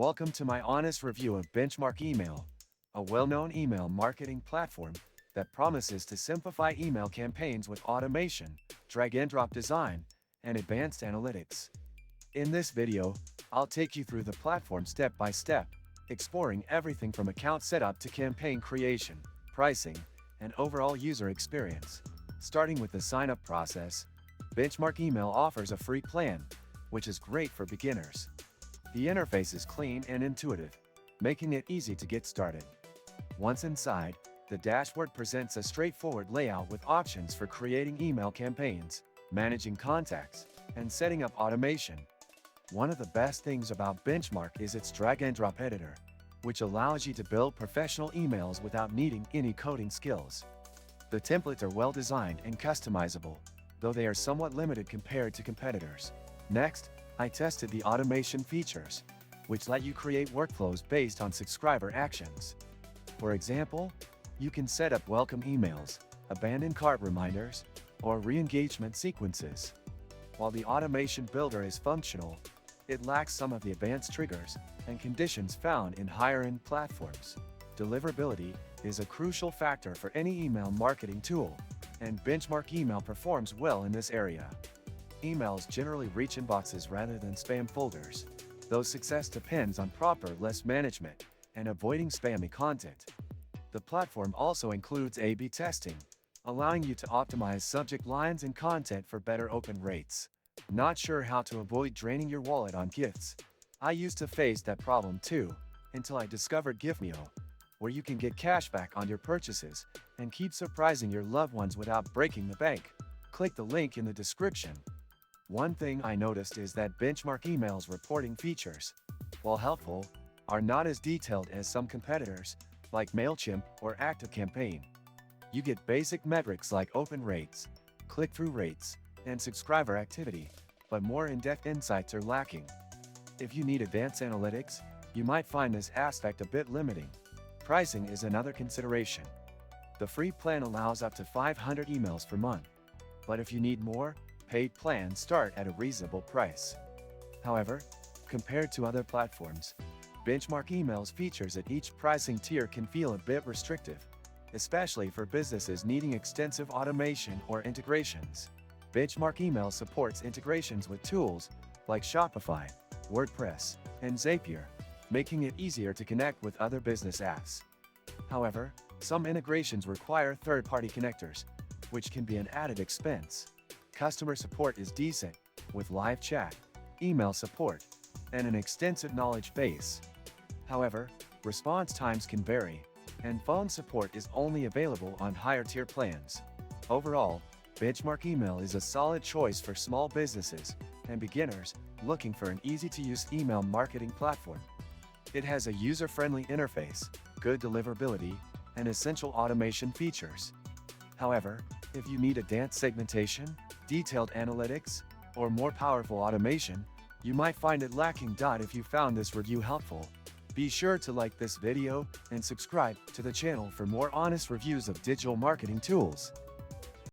Welcome to my honest review of Benchmark Email, a well-known email marketing platform that promises to simplify email campaigns with automation, drag-and-drop design, and advanced analytics. In this video, I'll take you through the platform step by step, exploring everything from account setup to campaign creation, pricing, and overall user experience. Starting with the sign-up process, Benchmark Email offers a free plan, which is great for beginners. The interface is clean and intuitive, making it easy to get started. Once inside, the dashboard presents a straightforward layout with options for creating email campaigns, managing contacts, and setting up automation. One of the best things about Benchmark is its drag-and-drop editor, which allows you to build professional emails without needing any coding skills. The templates are well designed and customizable, though they are somewhat limited compared to competitors. Next, I tested the automation features, which let you create workflows based on subscriber actions. For example, you can set up welcome emails, abandoned cart reminders, or re-engagement sequences. While the automation builder is functional, it lacks some of the advanced triggers and conditions found in higher-end platforms. Deliverability is a crucial factor for any email marketing tool, and Benchmark Email performs well in this area. Emails generally reach inboxes rather than spam folders, though success depends on proper list management and avoiding spammy content. The platform also includes A/B testing, allowing you to optimize subject lines and content for better open rates. Not sure how to avoid draining your wallet on gifts? I used to face that problem too, until I discovered Giftmeo, where you can get cash back on your purchases and keep surprising your loved ones without breaking the bank. Click the link in the description. One thing I noticed is that Benchmark Email's reporting features, while helpful, are not as detailed as some competitors, like MailChimp or ActiveCampaign. You get basic metrics like open rates, click-through rates, and subscriber activity, but more in-depth insights are lacking. If you need advanced analytics, you might find this aspect a bit limiting. Pricing is another consideration. The free plan allows up to 500 emails per month, but if you need more, paid plans start at a reasonable price. However, compared to other platforms, Benchmark Email's features at each pricing tier can feel a bit restrictive, especially for businesses needing extensive automation or integrations. Benchmark Email supports integrations with tools like Shopify, WordPress, and Zapier, making it easier to connect with other business apps. However, some integrations require third-party connectors, which can be an added expense. Customer support is decent, with live chat, email support, and an extensive knowledge base. However, response times can vary, and phone support is only available on higher-tier plans. Overall, Benchmark Email is a solid choice for small businesses and beginners looking for an easy-to-use email marketing platform. It has a user-friendly interface, good deliverability, and essential automation features. However, if you need advanced segmentation, detailed analytics, or more powerful automation, you might find it lacking. If you found this review helpful, be sure to like this video and subscribe to the channel for more honest reviews of digital marketing tools.